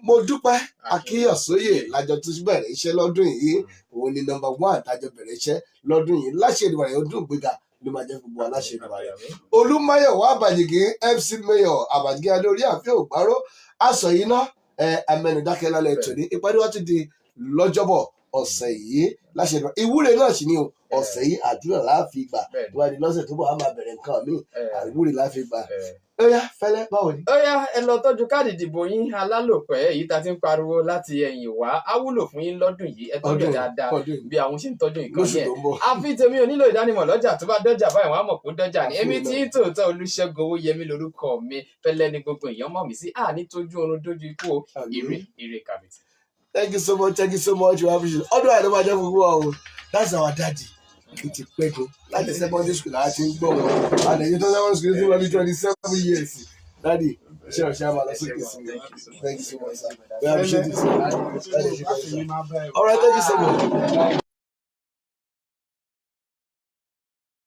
Mo dúpẹ́ Akínyọ̀sóyè lájọ tó bẹ̀rẹ̀ iṣẹ́ lọ́dún yìí òun ni number 1 tájọ bẹ̀rẹ̀ iṣẹ́ lọ́dún yìí láṣẹ ìdìbò rẹ̀ ọdún ìgbéga ló máa jẹ́ gbogbo aláṣẹ ìdìbò rẹ̀. Olúmáyọ̀wá Àbàjìgì MC Mayor Àbàjìgì Adórí àfihàn ògbárò aṣọ yìí ná amẹnudákẹ́ lálẹ́ tòní ìpàdé wa ti di lọ́jọ́bọ̀ ọ̀sẹ̀ yìí láṣẹ ìdìbò ìwúre náà sì ni ọ̀sẹ̀ yìí àdúrà láàfin gbà ìwádìí lọ́sẹ̀ tó bọ̀ á máa bẹ̀rẹ̀ nǹkan míì ìwúre láàfin gbà. Óyá fẹ́lẹ́ báwo ni. Óyá ẹ lọ tọ́jú káàdì ìdìbò yín alálòpẹ́ èyí tá ti ń pariwo láti ẹ̀yìn wá á wúlò fún yín lọ́dún yìí ẹ tọ́jú dáadáa bí àwọn ṣe ń tọ́jú nǹkan yẹn. àfi tèmi ò nílò ìdánimọ̀ lọ́jà tó bá dọ́jà báyìí wọ́n á mọ̀ pé dọ́jà ni èmi tí ń tòótọ́ Olúṣẹ́gun Owóyẹmí lórúkọ mi fẹ́lẹ́ ni gbogbo èèyàn mọ̀ mí sí àní tójú oorun dójú ikú ire kàbìtì. Thank you so much. We appreciate it. Ọdún àìlọ́ máa jẹ́ gbogbo wa o. That's our daddy. It is pẹ́ gan. Láti secondary school láti ń gbọ́ wọn. Àlejò tó secondary school ti wọ́n ní 27 years. Daddy, ṣé ọ̀ṣẹ́ àmàlà sókè sí mi? Thank you so much, sir. We appreciate it. All right, thank you so much.